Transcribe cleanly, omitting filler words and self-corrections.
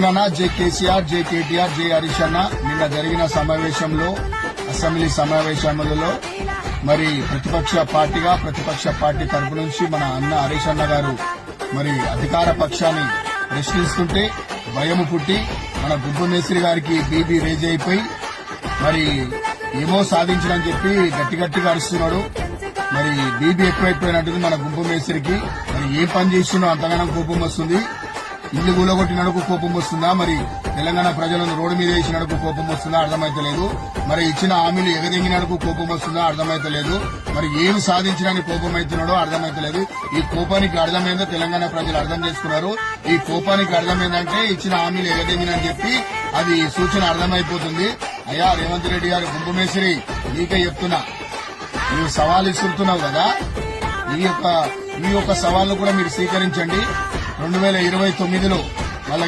జై కేసీఆర్, జై కేటీఆర్, జై హరీష్ అన్న నిన్న జరిగిన సమావేశంలో అసెంబ్లీ సమావేశంలో మరి ప్రతిపక్ష పార్టీ తరపు నుంచి మన అన్న హరీష్ అన్న గారు మరి అధికార పక్షాన్ని ప్రశ్నిస్తుంటే భయము పుట్టి మన గుబ్బు మేస్త్రి గారికి బీబీ రేజ్ అయిపోయి మరి ఏమో సాధించడని చెప్పి గట్టిగా అరుస్తున్నాడు. మరి బీబీ ఎక్కువైపోయినట్టుంది మన గుంపు మేస్త్రికి. మరి ఏ పని చేసినో అంతగానం కోపం వస్తుంది. ఇల్లు కూలగొట్టినడుకు కోపం వస్తుందా, మరి తెలంగాణ ప్రజలను రోడ్డు మీద వేసినడుకు కోపం వస్తుందా అర్థమైతలేదు. మరి ఇచ్చిన హామీలు ఎగదెంగినడుకు కోపం వస్తుందా అర్థమైతలేదు. మరి ఏమి సాధించడానికి కోపం అవుతున్నాడో అర్థమైతలేదు. ఈ కోపానికి అర్థమైందో తెలంగాణ ప్రజలు అర్థం చేసుకున్నారు. ఈ కోపానికి అర్థమైందంటే ఇచ్చిన హామీలు ఎగదెంగినని చెప్పి అది సూచన అర్థమైపోతుంది. అయ్యా రేవంత్ రెడ్డి గారు కుంభమేశ్వరి నీకే చెప్తున్నా, నువ్వు సవాల్ ఇస్తున్నావు కదా, ఈ యొక్క సవాళ్లు కూడా మీరు స్వీకరించండి. 2029లో వాళ్ళ